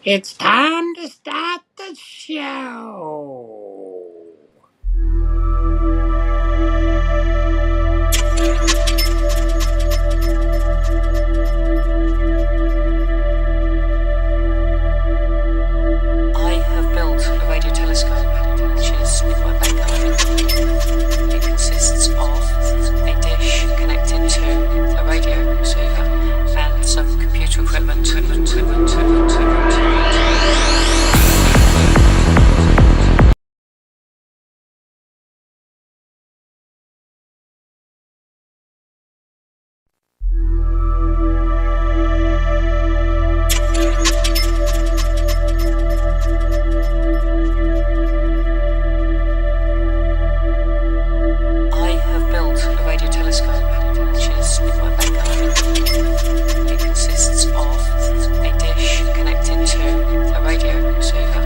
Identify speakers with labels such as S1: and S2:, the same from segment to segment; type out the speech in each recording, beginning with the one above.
S1: It's time to start the show.
S2: I have built a radio telescope, which is in my back garden. It consists of a dish connected to a radio receiver and some computer equipment. I have built a radio telescope, which is in my back garden. It consists of a dish connected to a radio receiver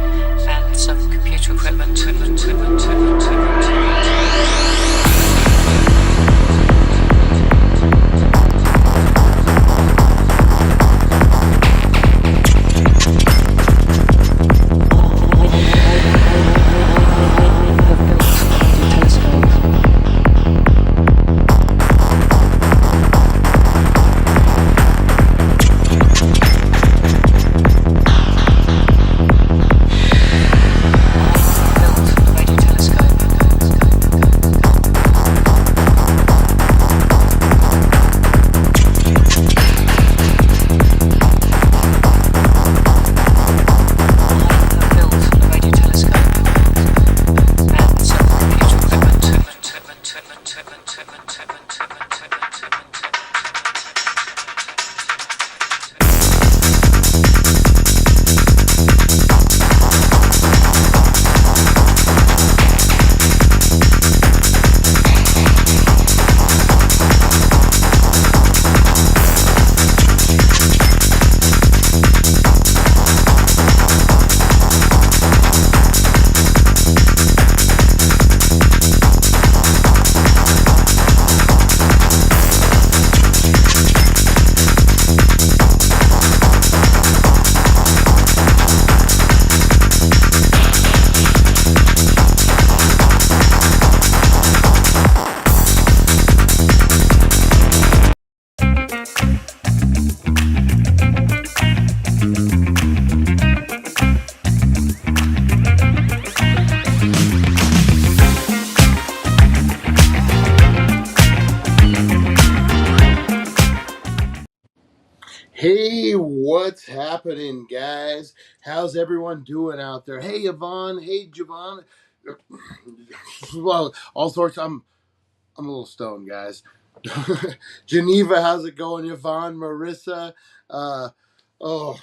S2: and some computer equipment.
S1: Hey, what's happening, guys? How's everyone doing out there? Hey, Yvonne. Hey, Javon. Well, all sorts. I'm a little stoned, guys. Geneva, how's it going? Yvonne, Marissa, uh, oh,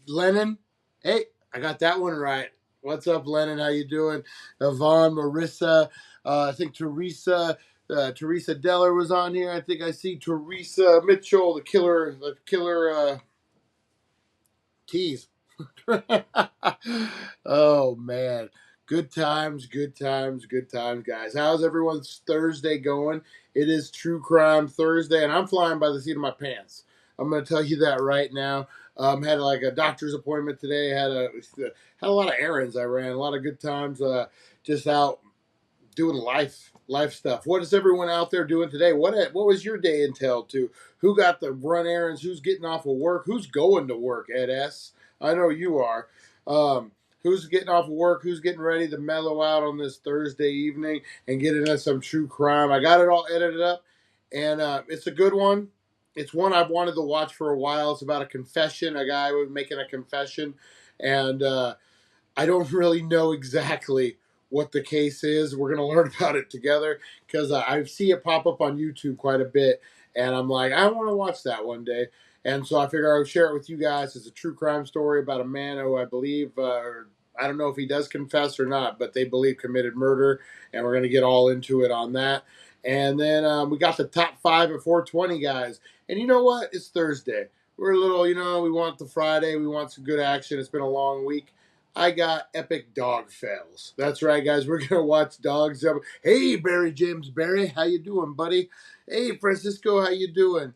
S1: Lennon. Hey, I got that one right. What's up, Lennon? How you doing? Yvonne, Marissa. I think Teresa Deller was on here. I think I see Teresa Mitchell, the killer tease. Oh man, good times, good times, good times, guys. How's everyone's Thursday going? It is True Crime Thursday, and I'm flying by the seat of my pants. I'm going to tell you that right now. Had like a doctor's appointment today. Had a lot of errands I ran. A lot of good times. Just out doing life stuff. What is everyone out there doing today? What was your day entailed to? Who got the run errands? Who's getting off of work? Who's going to work? Ed S. I know you are. Um, who's getting off of work? Who's getting ready to mellow out on this Thursday evening and get into some true crime? I got it all edited up, and it's a good one. It's one I've wanted to watch for a while. It's about a confession. A guy was making a confession, and I don't really know exactly what the case is. We're going to learn about it together because I see it pop up on YouTube quite a bit. And I'm like, I want to watch that one day. And so I figure I would share it with you guys. It's a true crime story about a man who I believe, I don't know if he does confess or not, but they believe committed murder. And we're going to get all into it on that. And then we got the top 5 at 420, guys. And you know what? It's Thursday. We're a little, we want the Friday. We want some good action. It's been a long week. I got epic dog fails. That's right, guys. We're gonna watch dogs. Hey, Barry James Barry, how you doing, buddy? Hey, Francisco, how you doing?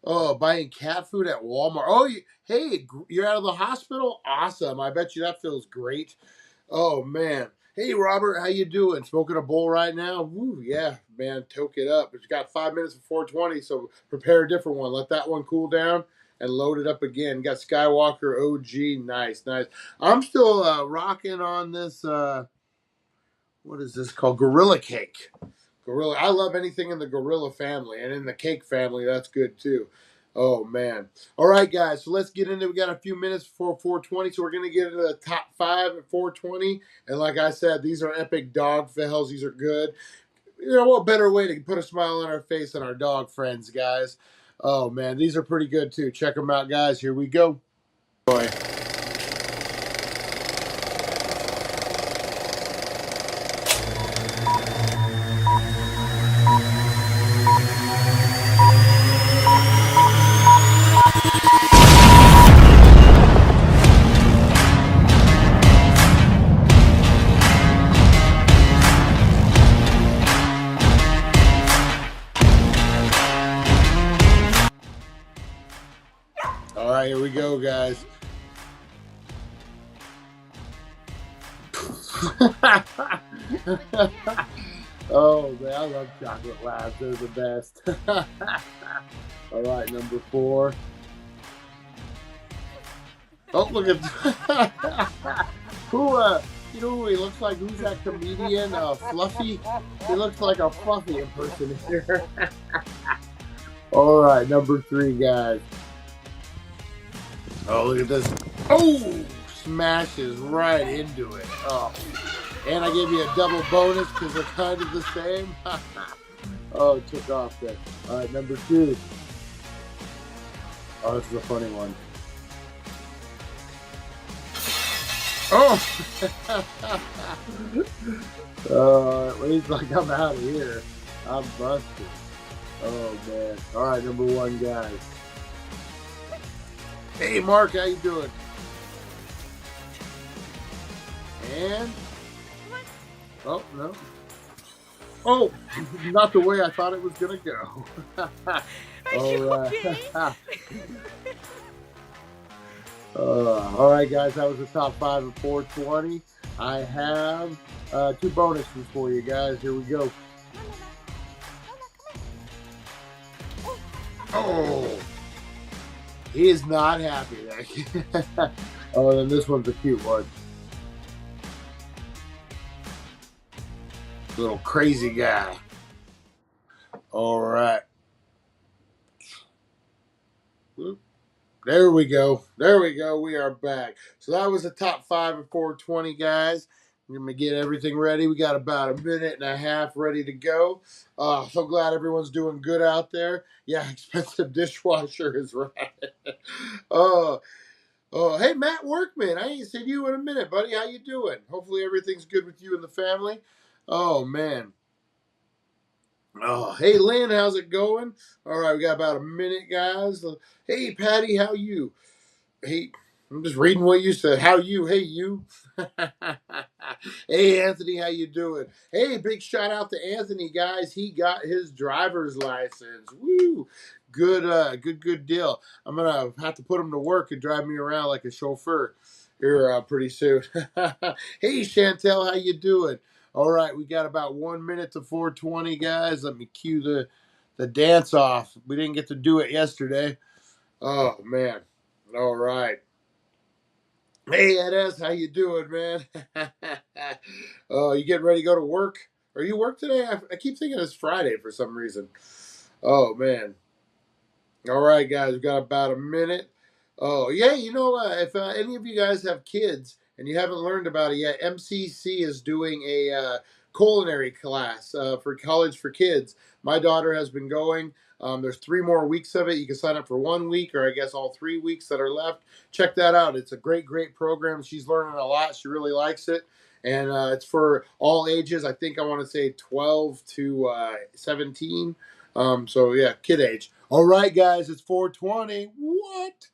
S1: Oh, buying cat food at Walmart. Oh, hey, you're out of the hospital? Awesome. I bet you that feels great. Oh man. Hey Robert, how you doing? Smoking a bowl right now? Woo, yeah, man, toke it up. It's got 5 minutes before 420, so prepare a different one. Let that one cool down and load it up again. Got Skywalker OG, nice, nice. I'm still rocking on this. What is this called? Gorilla Cake. Gorilla. I love anything in the gorilla family, and in the cake family, that's good too. Oh man. All right, guys. So let's get into. We got a few minutes before 420, so we're gonna get into the top five at 420. And like I said, these are epic dog fails. These are good. You know what better way to put a smile on our face than our dog friends, guys? Oh man, these are pretty good too. Check them out, guys. Here we go. Boy. All right, here we go, guys. Oh man, I love chocolate labs. They're the best. All right, number four. Oh, look at who. You know who he looks like? Who's that comedian? Fluffy. He looks like a Fluffy impersonator. All right, number three, guys. Oh, look at this. Oh, smashes right into it. Oh, and I gave you a double bonus because they're kind of the same. Oh, it took off there. All right, number two. Oh, this is a funny one. Oh! He's like, I'm out of here. I'm busted. Oh, man. All right, number one, guys. Hey, Mark, how you doing? And... Oh, no. Oh, not the way I thought it was going to go. All right. All right, guys, that was the top five of 420. I have two bonuses for you guys. Here we go. Oh, he is not happy. Oh, then this one's a cute one. Little crazy guy. All right. Whoop. There we go. There we go. We are back. So that was the top five of 420, guys. We're going to get everything ready. We got about a minute and a half ready to go. So glad everyone's doing good out there. Yeah, expensive dishwasher is right. Oh, hey, Matt Workman. I ain't seen you in a minute, buddy. How you doing? Hopefully everything's good with you and the family. Oh, man. Oh, hey, Lynn, how's it going? All right, we got about a minute, guys. Hey, Patty, how you? Hey, I'm just reading what you said. How you? Hey, you. Hey, Anthony, how you doing? Hey, big shout out to Anthony, guys. He got his driver's license. Woo! Good deal. I'm gonna have to put him to work and drive me around like a chauffeur here pretty soon. Hey, Chantel, how you doing? All right, we got about 1 minute to 420, guys. Let me cue the dance off. We didn't get to do it yesterday. Oh man. All right. Hey, Eds, how you doing, man? Oh, you getting ready to go to work? Are you work today? I keep thinking it's Friday for some reason. Oh man. All right, guys, we've got about a minute. Oh yeah, you know, if any of you guys have kids and you haven't learned about it yet, MCC is doing a culinary class for college for kids. My daughter has been going. There's 3 more weeks of it. You can sign up for 1 week, or I guess all 3 weeks that are left. Check that out. It's a great program. She's learning a lot. She really likes it. And it's for all ages. I think I want to say 12 to 17. So yeah, kid age. All right, guys, it's 420. What?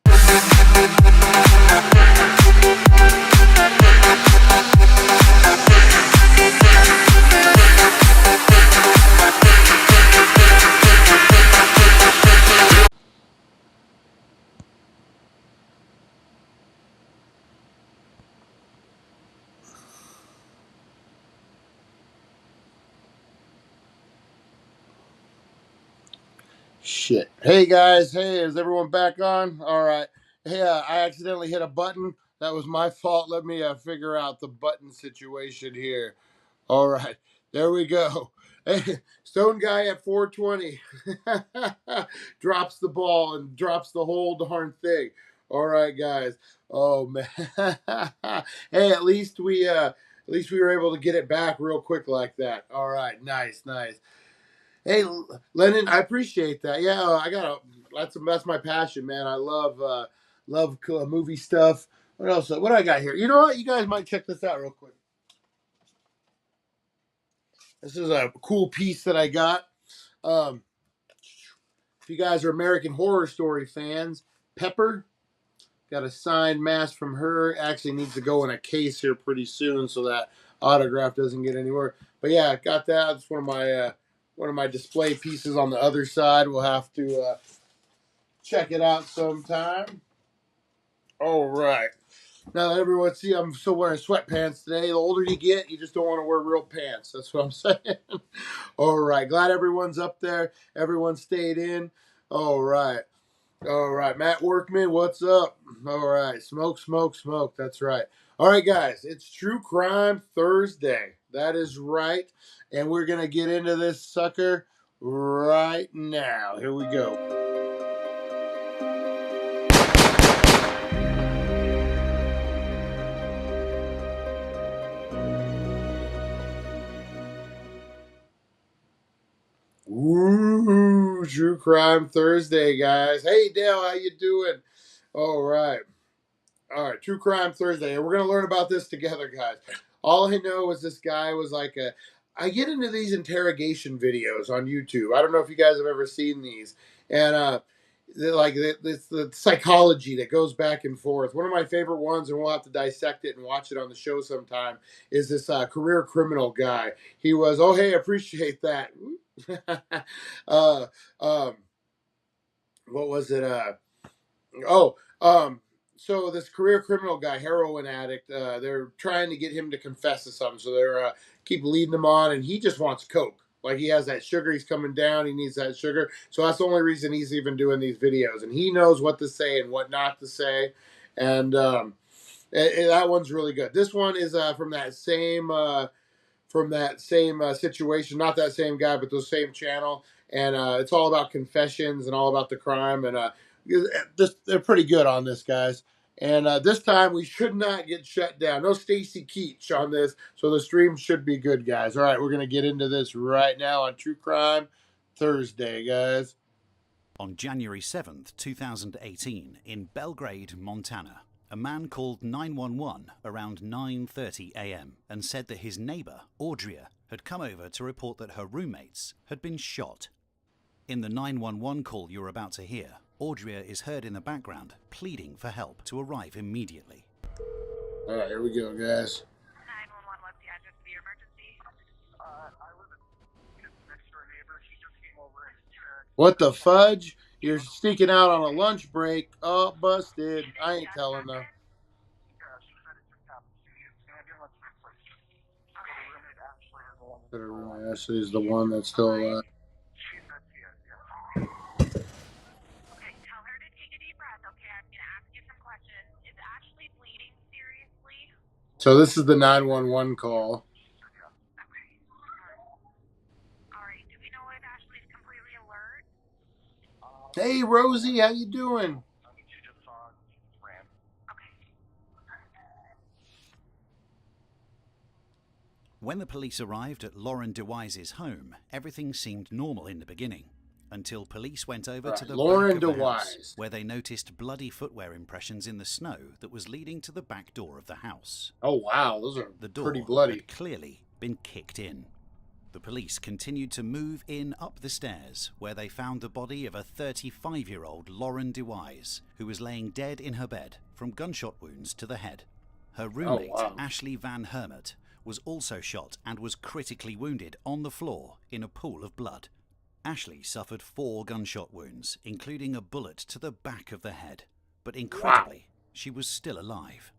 S1: Shit. Hey guys, hey, is everyone back on? All right. Hey, I accidentally hit a button. That was my fault. Let me figure out the button situation here. All right, there we go. Hey, Stone Guy at 420 drops the ball and drops the whole darn thing. All right, guys. Oh man. Hey, at least we were able to get it back real quick like that. All right, nice, nice. Hey, Lennon, I appreciate that. Yeah, that's my passion, man. I love movie stuff. What else? What do I got here? You know what? You guys might check this out real quick. This is a cool piece that I got. Um, if you guys are American Horror Story fans, Pepper got a signed mask from her. Actually needs to go in a case here pretty soon so that autograph doesn't get anywhere. But yeah, got that. It's one of my display pieces on the other side. We'll have to check it out sometime. All right. Now everyone see I'm still wearing sweatpants today. The older you get, you just don't want to wear real pants. That's what I'm saying. All right. Glad everyone's up there. Everyone stayed in. All right. All right. Matt Workman, what's up? All right. Smoke, smoke, smoke. That's right. All right, guys. It's True Crime Thursday. That is right. And we're going to get into this sucker right now. Here we go. Woo! True Crime Thursday, guys. Hey, Dale, how you doing? All right. All right, True Crime Thursday. And we're going to learn about this together, guys. All I know is this guy was like a. I get into these interrogation videos on YouTube. I don't know if you guys have ever seen these. And it's the psychology that goes back and forth. One of my favorite ones, and we'll have to dissect it and watch it on the show sometime, is this career criminal guy. He was, oh, hey, appreciate that. uh, um, what was it? Oh, so this career criminal guy, heroin addict, they're trying to get him to confess to something. So they're keep leading him on, and he just wants coke. Like he has that sugar, he's coming down, he needs that sugar. So that's the only reason he's even doing these videos, and he knows what to say and what not to say. And that one's really good. This one is from that same situation, not that same guy, but the same channel, and it's all about confessions and all about the crime, and they're pretty good on this, guys. And this time we should not get shut down. No Stacy Keach on this, so the stream should be good, guys. All right, we're gonna get into this right now on True Crime Thursday, guys.
S3: On January 7th, 2018, in Belgrade, Montana, a man called 911 around 9:30 a.m. and said that his neighbor, Audria, had come over to report that her roommates had been shot. In the 911 call you're about to hear, Audria is heard in the background pleading for help to arrive immediately.
S1: All right, here we go, guys.
S4: 911, what's the address of your emergency? I live in next door neighbor. She just came over and
S1: What the fudge? You're sneaking out on a lunch break. Oh, busted. I ain't telling them.
S4: she said it just happened. She's going to be lunch break, please. So the roommate Ashley is the one.
S1: The roommate Ashley is the one that's still alive.
S4: She said she is, yeah.
S5: Okay, tell her to take a deep breath, okay? I'm going to ask you some questions. Is Ashley bleeding seriously?
S1: So this is the 911 call.
S5: Okay. All right, do we know if Ashley's completely alert?
S1: Hey, Rosie, how you doing?
S4: I mean, she just saw ran.
S5: Okay.
S3: When the police arrived at Lauren DeWise's home, everything seemed normal in the beginning, until police went over to the
S1: Lauren
S3: back of the
S1: DeWise,
S3: house, where they noticed bloody footwear impressions in the snow that was leading to the back door of the house.
S1: Oh, wow, those are
S3: The door
S1: pretty bloody.
S3: had clearly been kicked in. The police continued to move in up the stairs, where they found the body of a 35-year-old Lauren DeWise, who was laying dead in her bed from gunshot wounds to the head. Her roommate,
S1: wow.
S3: Ashley Van Hermert, was also shot and was critically wounded on the floor in a pool of blood. Ashley suffered 4 gunshot wounds, including a bullet to the back of the head. But incredibly, she was still alive.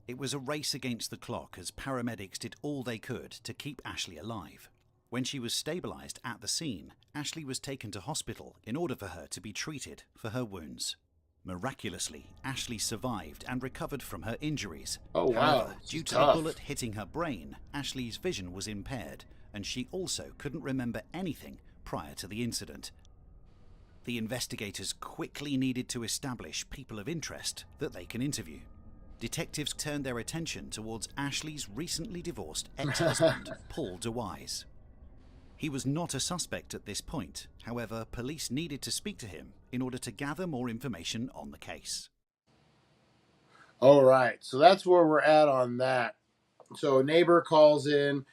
S3: It was a race against the clock as paramedics did all they could to keep Ashley alive. When she was stabilized at the scene, Ashley was taken to hospital in order for her to be treated for her wounds. Miraculously, Ashley survived and recovered from her injuries.
S1: Oh, wow.
S3: However, due to the bullet hitting her brain, Ashley's vision was impaired, and she also couldn't remember anything prior to the incident. The investigators quickly needed to establish people of interest that they can interview. Detectives turned their attention towards Ashley's recently divorced ex-husband, Paul DeWise. He was not a suspect at this point. However, police needed to speak to him in order to gather more information on the case.
S1: All right, so that's where we're at on that. So a neighbor calls in.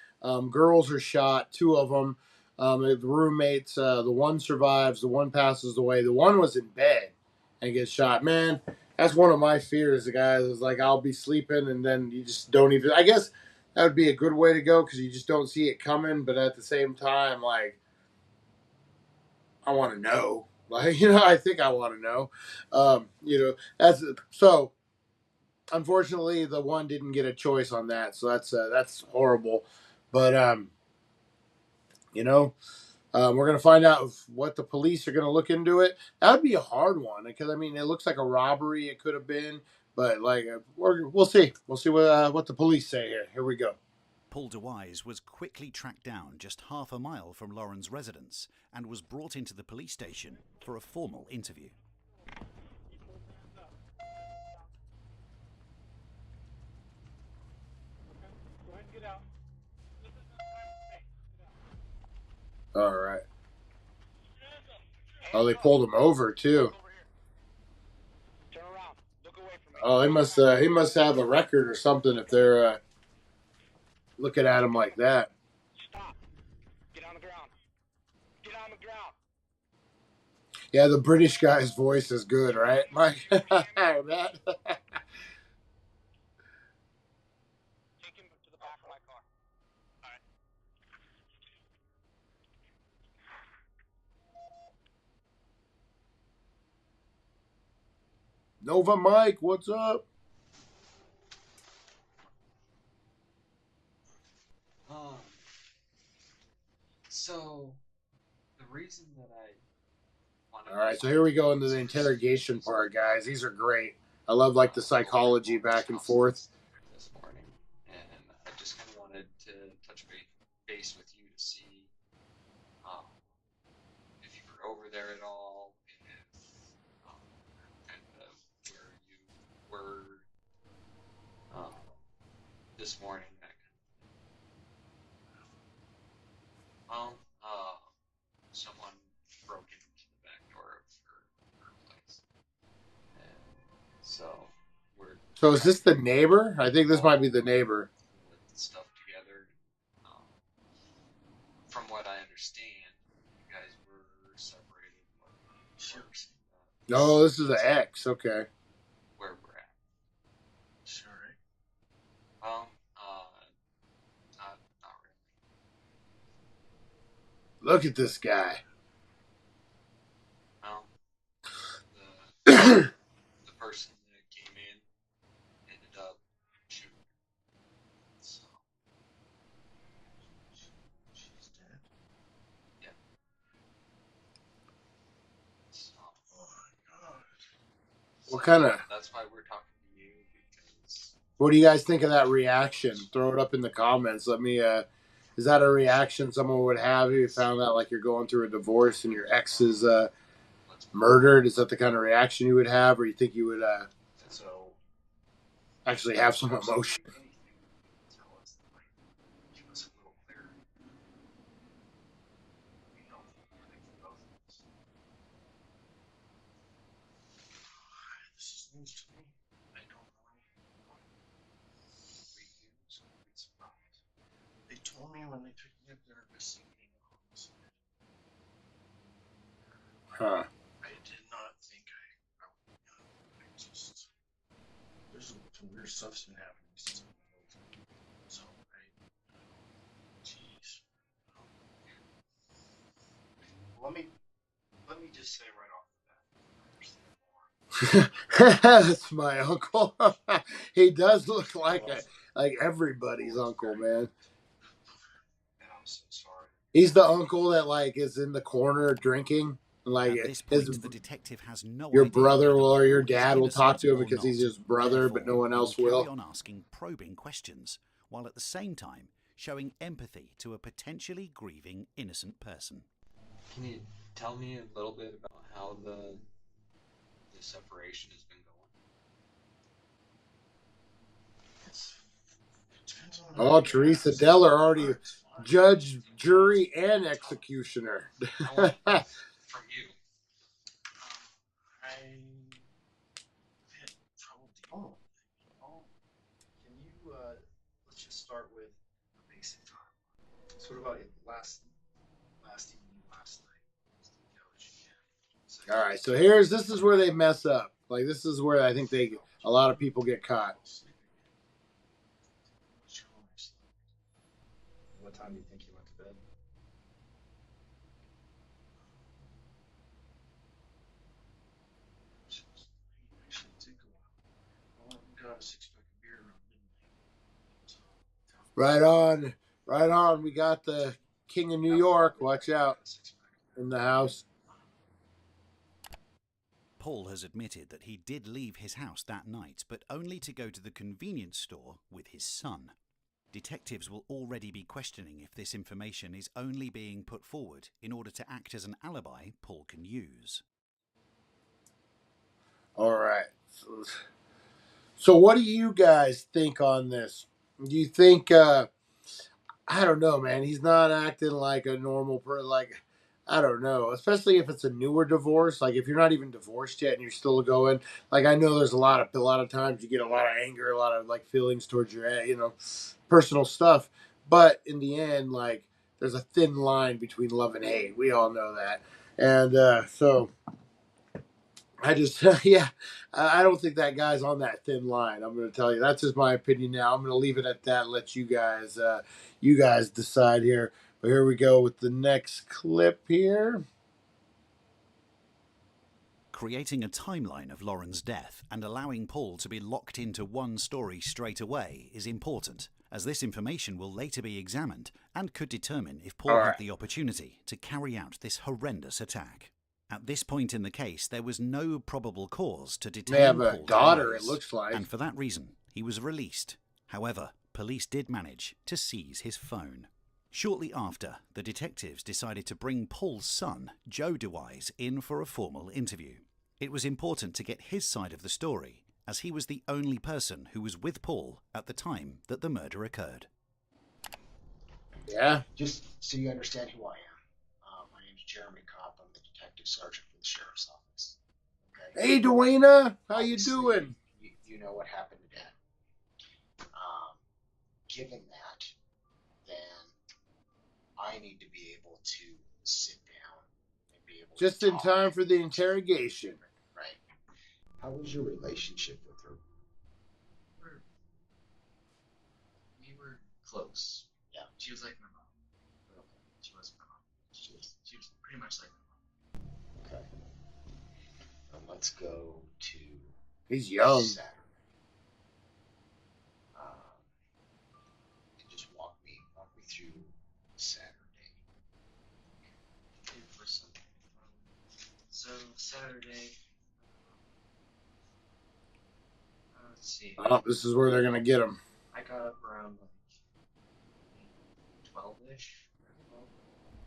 S1: Girls are shot, 2 of them. The roommates, the one survives, the one passes away. The one was in bed and gets shot. Man, that's one of my fears, guys. Is like I'll be sleeping and then you just don't even. I guess that would be a good way to go because you just don't see it coming. But at the same time, like I want to know. Like I think I want to know. That's so. Unfortunately, the one didn't get a choice on that, so that's horrible. But we're gonna find out what the police are gonna look into it. That would be a hard one because I mean, it looks like a robbery. It could have been, but like we'll see. We'll see what the police say here. Here we go.
S3: Paul DeWise was quickly tracked down just half a mile from Lauren's residence and was brought into the police station for a formal interview.
S1: All right. Oh, they pulled him over too.
S4: Turn around. Look away from me.
S1: Oh, he must have a record or something if they're looking at him like that.
S4: Stop. Get on the ground. Get on the ground.
S1: Yeah, the British guy's voice is good, right, Mike? Matt?
S4: Take him to the back of my car. All right.
S1: Nova Mike, what's up?
S6: So the reason that I wanted
S1: All right, so here we go into the interrogation part, guys. These are great. I love like the psychology back and forth.
S6: this morning, and I just kind of wanted to touch base with you to see if you were over there at all, if kind of where you were this morning. That kind of thing. Someone broke into the back door of her place, and so we're.
S1: So is this the neighbor? I think this might be the neighbor.
S6: Put the stuff together. From what I understand, you guys were separated.
S1: No, this is the ex. Okay.
S6: Where we're at.
S7: Sure.
S6: Well, not really.
S1: Look at this guy.
S6: Well, the person that came in ended up shooting. So,
S7: She's dead.
S6: yeah. So,
S7: Oh my god.
S1: What kind of?
S6: that's why we're talking to you, because
S1: What do you guys think of that reaction? Throw it up in the comments. Let me. Is that a reaction someone would have if you found out like you're going through a divorce and your ex is murdered? Is that the kind of reaction you would have, or you think you would
S7: So
S1: actually have some emotion?
S7: tell us, like, give us a little clearer. We know, I think for both of us. This is news to me. I don't know anything.
S6: we use complete surprise.
S7: They told me when they took me up there investigating a homicide.
S1: Huh.
S7: I did not think I would know. I just there's some weird stuff's been happening since I've been over. So jeez. Let me just say right off the bat, I understand more.
S1: That's my uncle. He does look like everybody's uncle, man.
S7: And I'm so sorry
S1: He's the uncle that like is in the corner drinking. Like
S3: At this
S1: his
S3: point, the detective has no
S1: your
S3: idea
S1: brother
S3: whether
S1: will or your
S3: Paul is
S1: dad will talk
S3: innocent
S1: to him
S3: or
S1: because he's
S3: not.
S1: his brother, but no
S3: Therefore,
S1: one
S3: he will
S1: else
S3: carry
S1: will.
S3: on asking probing questions, while at the same time showing empathy to a potentially grieving innocent person.
S6: Can you tell me a little bit about how the separation has been going?
S7: Depends on
S1: Oh,
S7: who you
S1: Teresa
S7: ask.
S1: Deller already
S7: It's fine.
S1: judge, jury,
S7: It's
S1: and
S7: tough.
S1: executioner.
S6: I want both from you.
S7: I've had trouble dealing with it. Can you, let's just start with a basic timeline. So what about last evening, last night? As detailed as you can. So
S1: All right, so this is where they mess up. Like this is where I think a lot of people get caught.
S7: What time do you think you went to bed? Actually, it did go out. Well, we got a 6-pack of beer around midnight. So,
S1: Right on, right on. We got the King of New York. Watch out in the house.
S3: Paul has admitted that he did leave his house that night, but only to go to the convenience store with his son. Detectives will already be questioning if this information is only being put forward in order to act as an alibi Paul can use.
S1: All right. So what do you guys think on this? Do you think I don't know, man. He's not acting like a normal person. Like, I don't know. Especially if it's a newer divorce. Like, if you're not even divorced yet and you're still going. Like, I know there's a lot of times you get a lot of anger, a lot of like feelings towards your, personal stuff. But in the end, like, there's a thin line between love and hate. We all know that. And so I just, yeah, I don't think that guy's on that thin line. I'm going to tell you. That's just my opinion now. I'm going to leave it at that. And let you guys decide here. But here we go with the next clip here.
S3: Creating a timeline of Lauren's death and allowing Paul to be locked into one story straight away is important, as this information will later be examined and could determine if Paul had the opportunity to carry out this horrendous attack. At this point in the case, there was no probable cause to detain
S1: They have a
S3: Paul's
S1: daughter,
S3: rise,
S1: it looks like.
S3: and for that reason, he was released. However, police did manage to seize his phone. Shortly after, the detectives decided to bring Paul's son, Joe DeWise, in for a formal interview. It was important to get his side of the story, as he was the only person who was with Paul at the time that the murder occurred.
S1: Yeah.
S8: Just so you understand who I am, my name's Jeremy Kopp. I'm the detective sergeant for the sheriff's office. Okay.
S1: Hey, Dwayna, how
S8: Obviously,
S1: you doing?
S8: You know what happened to Dad. Given that, then I need to be able to sit down and be able
S1: Just
S8: to
S1: in time for the interrogation.
S8: Right. How was your relationship with her?
S6: We were close.
S8: Yeah.
S6: She was like my mom.
S8: Okay.
S6: She wasn't my mom. She was pretty much like my mom.
S8: Okay. Let's go to
S1: He's young.
S8: Saturday. And just walk me through Saturday.
S6: For some. So Saturday. Let's see.
S1: Oh, this is where they're gonna get him.
S6: I got up around like 12-ish.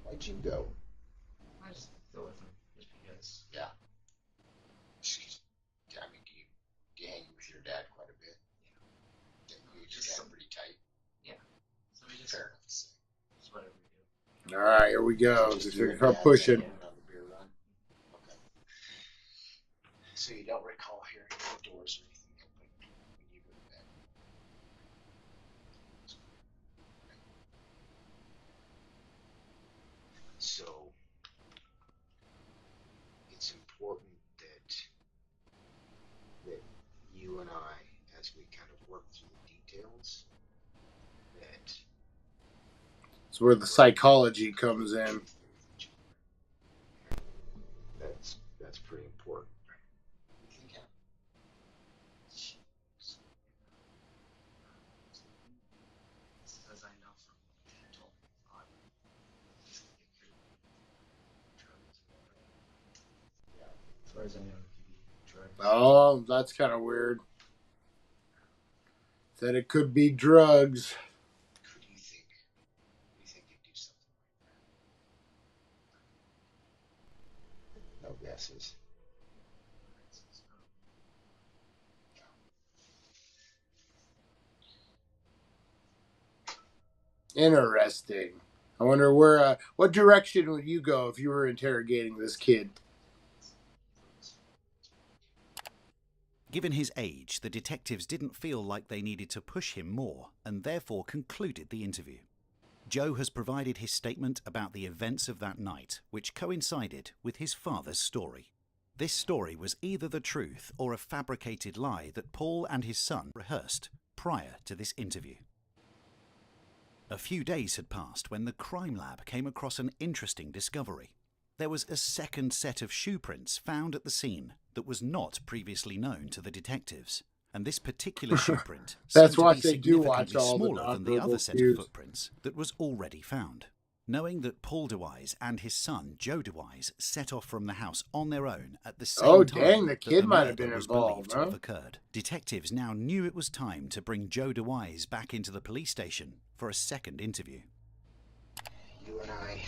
S8: Why'd you go?
S6: I just go with him just because.
S8: Yeah. I mean, do you hang with your dad quite a bit? Yeah. You just have pretty tight.
S6: Yeah. So we just.
S8: Fair enough to say.
S6: Just whatever we do.
S1: All right, here we go.
S8: Just
S1: They're
S8: you and
S1: gonna
S8: Dad
S1: pushing.
S8: hanging out on the beer run? Okay. So you don't recall hearing the doors or anything open when you go to bed? So it's important that you and I, as we kind of work through the details, that
S1: It's where the psychology comes in.
S8: That's pretty important. Yeah.
S6: Because I know from what you told me,
S8: as I know, it could be drugs.
S1: Oh, that's kind of weird. Said it could be drugs.
S8: Who do you think? Who do you think could do something like that? No guesses.
S1: Interesting. I wonder what direction would you go if you were interrogating this kid?
S3: Given his age, the detectives didn't feel like they needed to push him more and therefore concluded the interview. Joe has provided his statement about the events of that night, which coincided with his father's story. This story was either the truth or a fabricated lie that Paul and his son rehearsed prior to this interview. A few days had passed when the crime lab came across an interesting discovery. There was a second set of shoe prints found at the scene that was not previously known to the detectives. And this particular shoe print
S1: That's
S3: seemed to
S1: why
S3: be
S1: they do watch
S3: significantly
S1: all the
S3: smaller than the other
S1: nonverbal
S3: set
S1: cues.
S3: of footprints that was already found. Knowing that Paul DeWise and his son Joe DeWise set off from the house on their own at the same
S1: Oh,
S3: time
S1: dang, the
S3: that
S1: kid
S3: the
S1: might have
S3: murder
S1: been
S3: was
S1: involved,
S3: believed to
S1: huh?
S3: have occurred, detectives now knew it was time to bring Joe DeWise back into the police station for a second interview.
S8: You and I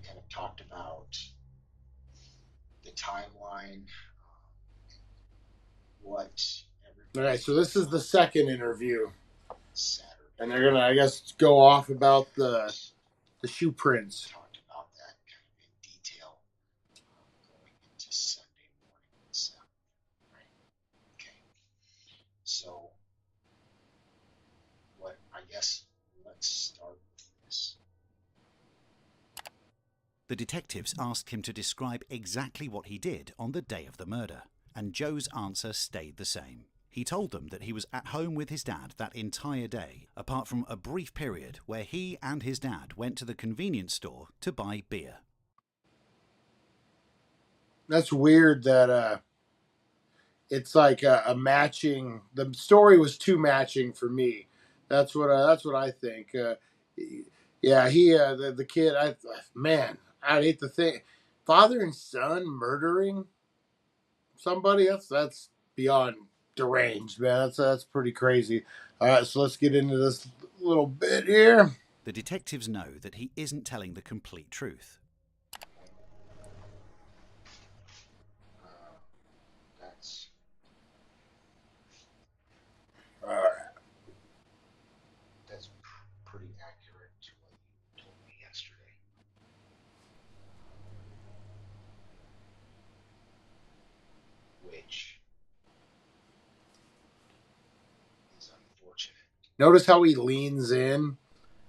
S8: kind of talked about the timeline, what
S1: All right, so this is the second interview,
S8: Saturday.
S1: and they're gonna, I guess, go off about the shoe prints.
S8: Talked about that kind of in detail going into Sunday morning the 7th, right? Okay. So, let's start with this.
S3: The detectives asked him to describe exactly what he did on the day of the murder, and Joe's answer stayed the same. He told them that he was at home with his dad that entire day, apart from a brief period where he and his dad went to the convenience store to buy beer.
S1: That's weird that it's like a matching. The story was too matching for me. That's what I think. Yeah, the kid. Man, I'd hate to think father and son murdering somebody. That's beyond deranged, man. That's pretty crazy. All right, so let's get into this little bit here.
S3: The detectives know that he isn't telling the complete truth.
S8: That's
S1: All right.
S8: that's pretty accurate to what you told me yesterday. Which is unfortunate.
S1: Notice how he leans in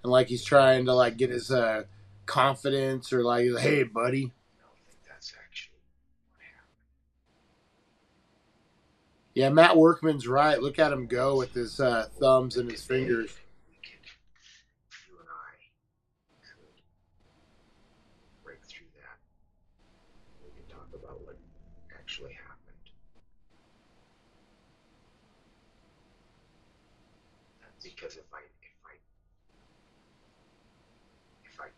S1: and like he's trying to like get his confidence or like, hey, buddy.
S8: I don't think that's actually what happened.
S1: Yeah, Matt Workman's right. Look at him go with his thumbs and his fingers.
S8: You and I could break through that. We could talk about what actually happened. Because if I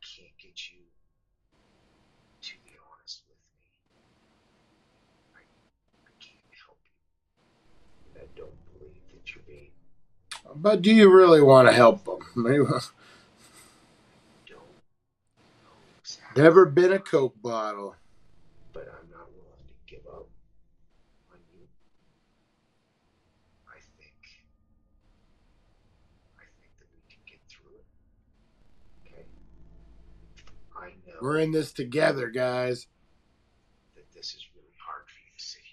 S8: can't get you to be honest with me, I can't help you. And I don't believe that you're being.
S1: But do you really want to help him?
S8: I don't know exactly.
S1: Never been a Coke bottle.
S8: But I'm not willing to give up on you. I think that we can get through it. Okay? I know
S1: We're in this together, guys.
S8: that this is really hard for you to sit here.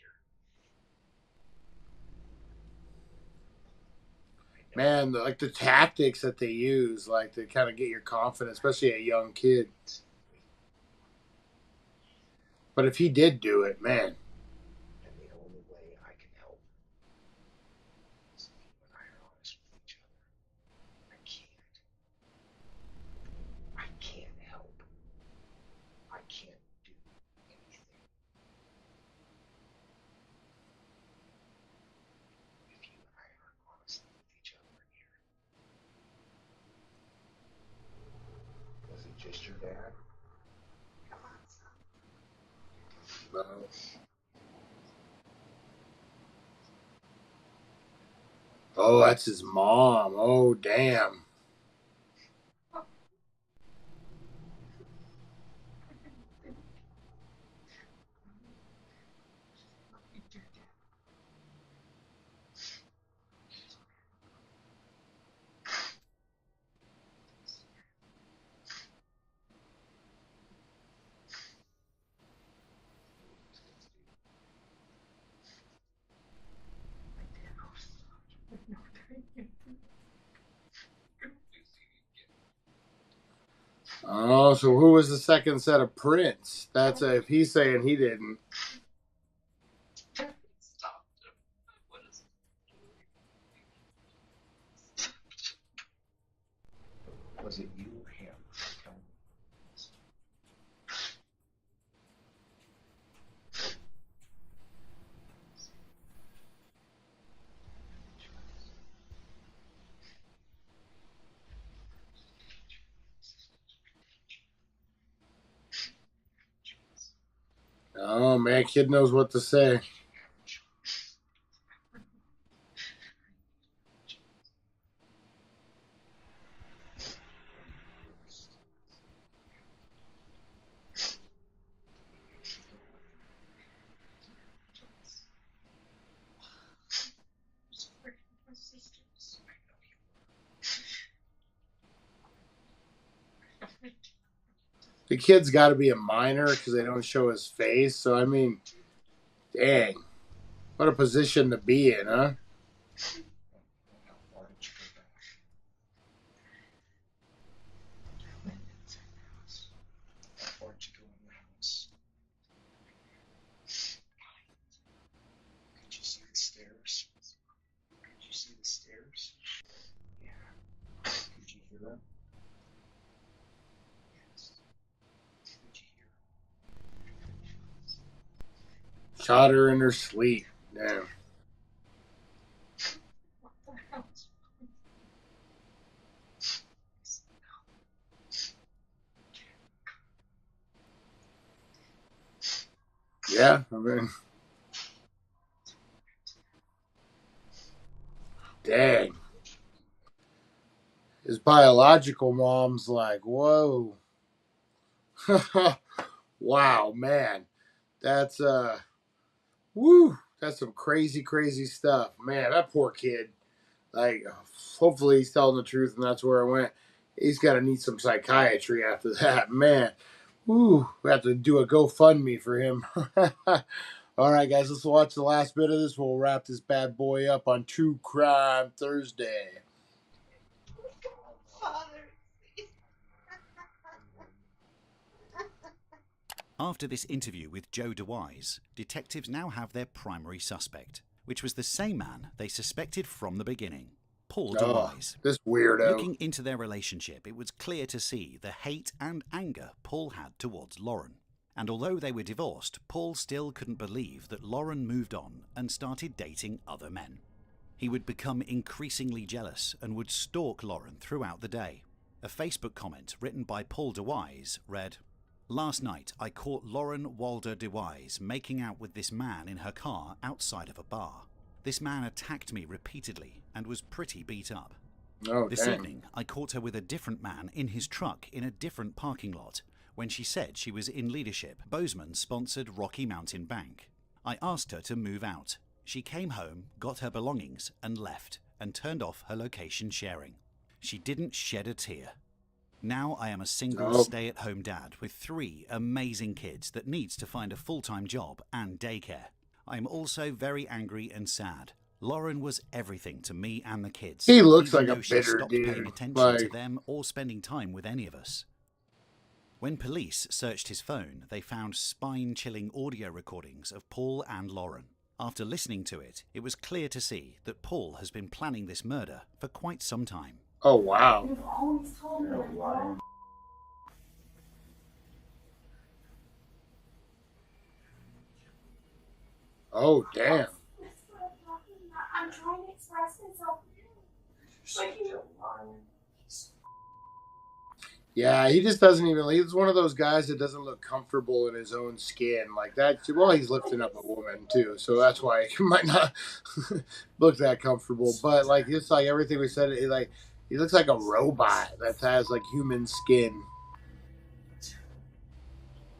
S1: Man, like the tactics that they use, like to kind of get your confidence, especially a young kid. But if he did do it, man.
S8: And the only way I can help is if you and I are honest with each other. I can't help. I can't do anything if you and I aren't honest with each other in here. Was it just your dad?
S1: Oh, that's his mom. Oh, damn. Oh, so who was the second set of prints? That's if he's saying he didn't.
S6: Stop him. What is
S8: Was it you or him? Tell me.
S1: Oh, man, kid knows what to say. The kid's got to be a minor because they don't show his face. So, I mean, dang. What a position to be in, huh?
S8: How far did you go back? How far did you go in the house? Could you see the stairs? Could you see the stairs? Yeah. Could you hear them? Yes. Could you hear them?
S1: Shot her in her sleep. Damn.
S8: What the hell?
S1: Yeah, I mean, dang. His biological mom's like, whoa. Wow, man. That's, woo. That's some crazy, crazy stuff. Man, that poor kid. Like, hopefully he's telling the truth and that's where I went. He's got to need some psychiatry after that. Man, woo. We have to do a GoFundMe for him. All right, guys, let's watch the last bit of this. We'll wrap this bad boy up on True Crime Thursday.
S3: After this interview with Joe DeWise, detectives now have their primary suspect, which was the same man they suspected from the beginning, Paul DeWise.
S1: This weirdo.
S3: Looking into their relationship, it was clear to see the hate and anger Paul had towards Lauren. And although they were divorced, Paul still couldn't believe that Lauren moved on and started dating other men. He would become increasingly jealous and would stalk Lauren throughout the day. A Facebook comment written by Paul DeWise read, "Last night I caught Lauren Walder DeWise making out with this man in her car outside of a bar. This man attacked me repeatedly and was pretty beat up. This evening I caught her with a different man in his truck in a different parking lot when she said she was in leadership, Bozeman-sponsored Rocky Mountain Bank. I asked her to move out. She came home, got her belongings and left and turned off her location sharing. She didn't shed a tear. Now I am a single stay-at-home dad with 3 amazing kids that needs to find a full-time job and daycare. I am also very angry and sad. Lauren was everything to me and the kids.
S1: He looks
S3: even
S1: like a
S3: though she
S1: bitter
S3: stopped
S1: dude.
S3: paying attention to them or spending time with any of us." When police searched his phone, they found spine-chilling audio recordings of Paul and Lauren. After listening to it, it was clear to see that Paul has been planning this murder for quite some time.
S1: Oh, wow.
S9: You've always told me that, Lauren.
S1: Oh, damn.
S9: That's what I'm talking about. I'm trying to express myself. But you know,
S1: Yeah, he just doesn't even. He's one of those guys that doesn't look comfortable in his own skin like that. Well, he's lifting up a woman too, so that's why he might not look that comfortable. But like it's like everything we said, like he looks like a robot that has like human skin.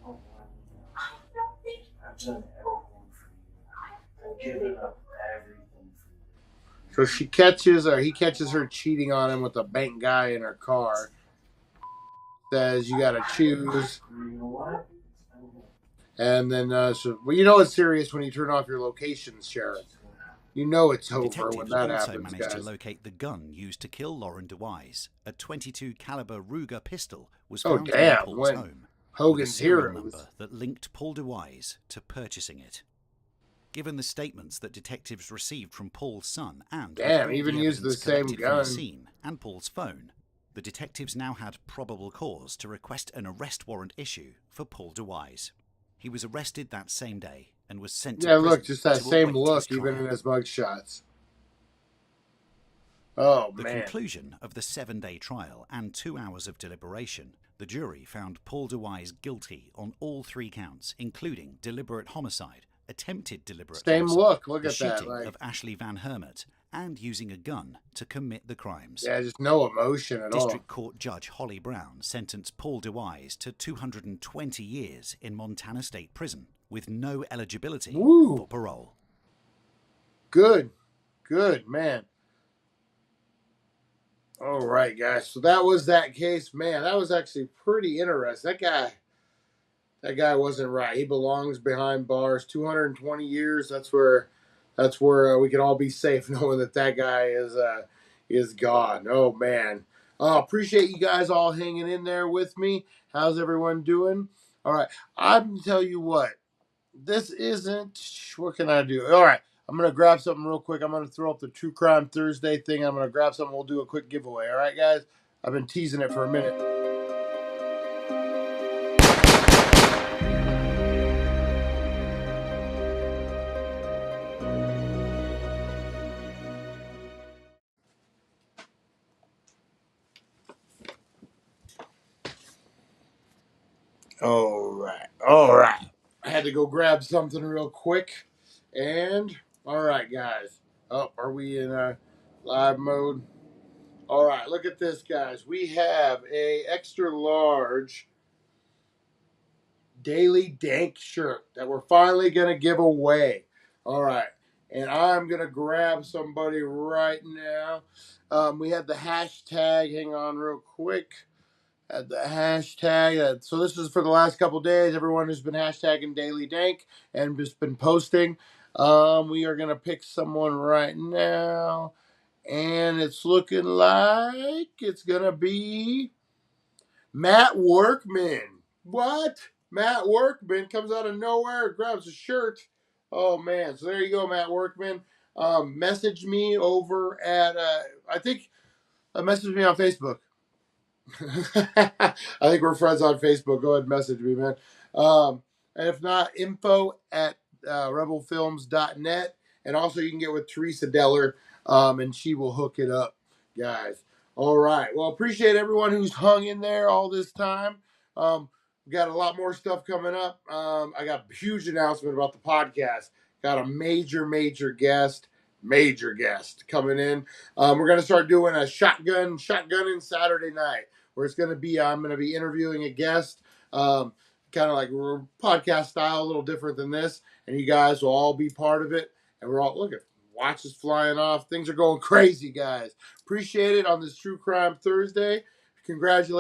S10: I've done everything for you. I've given up everything for
S1: So he catches her cheating on him with a bank guy in her car. Says you got to choose.
S10: you. You know what?
S1: And then, well, you know it's serious when you turn off your locations, Sharon. You know it's over when
S3: Detectives
S1: that
S3: also
S1: happens,
S3: managed to
S1: guys.
S3: locate the gun used to kill Lauren DeWise. A .22 caliber Ruger pistol was
S1: Oh,
S3: found
S1: damn,
S3: in Paul's
S1: when
S3: home, with a
S1: Hogan's
S3: serial
S1: Heroes.
S3: number that linked Paul DeWise to purchasing it. Given the statements that detectives received from Paul's son and
S1: Damn,
S3: with all
S1: even
S3: the
S1: used
S3: evidence
S1: the same
S3: collected from the
S1: gun.
S3: scene and Paul's phone, the detectives now had probable cause to request an arrest warrant issue for Paul DeWise. He was arrested that same day and was sent to prison
S1: Look, just that
S3: to
S1: same
S3: await
S1: look,
S3: his
S1: even
S3: trial.
S1: in his mugshots. Oh,
S3: The
S1: man.
S3: conclusion of the 7-day trial and 2 hours of deliberation, the jury found Paul DeWise guilty on all 3 counts, including deliberate homicide, attempted deliberate
S1: Same
S3: homicide,
S1: look. Look
S3: the
S1: at that.
S3: shooting
S1: Like,
S3: of Ashley Van Hermit, and using a gun to commit the crimes.
S1: yeah, just no emotion at
S3: District
S1: all.
S3: Court Judge Holly Brown sentenced Paul DeWise to 220 years in Montana State Prison with no eligibility for parole.
S1: Good, man. All right, guys. So that was that case, man. That was actually pretty interesting. That guy wasn't right. He belongs behind bars. 220 years. That's where we can all be safe knowing that guy is gone. Oh man. Appreciate you guys all hanging in there with me. How's everyone doing? All right. I'm tell you what. This isn't. What can I do? All right. I'm gonna grab something real quick. I'm gonna throw up the True Crime Thursday thing. I'm gonna grab something. We'll do a quick giveaway. All right, guys. I've been teasing it for a minute. All right. I had to go grab something real quick. And, all right, guys. Oh, are we in live mode? All right, look at this, guys. We have a extra large Daily Dank shirt that we're finally going to give away. All right. And I'm going to grab somebody right now. We had the hashtag. Hang on real quick. At the hashtag. So this is for the last couple days. Everyone who's been hashtagging Daily Dank and just been posting. We are gonna pick someone right now, and it's looking like it's gonna be Matt Workman. What? Matt Workman comes out of nowhere, grabs a shirt. Oh man! So there you go, Matt Workman. Message me over at I think message me on Facebook. I think we're friends on Facebook. Go ahead and message me, man. And if not, info at rebelfilms.net. And also you can get with Teresa Deller, and she will hook it up, guys. All right. Well, appreciate everyone who's hung in there all this time. We got a lot more stuff coming up. I got a huge announcement about the podcast. Got a major guest coming in. We're going to start doing a shotgunning Saturday night, where it's going to be, I'm going to be interviewing a guest, kind of like podcast style, a little different than this, and you guys will all be part of it. And we're all, look at watches flying off. Things are going crazy, guys. Appreciate it on this True Crime Thursday. Congratulations.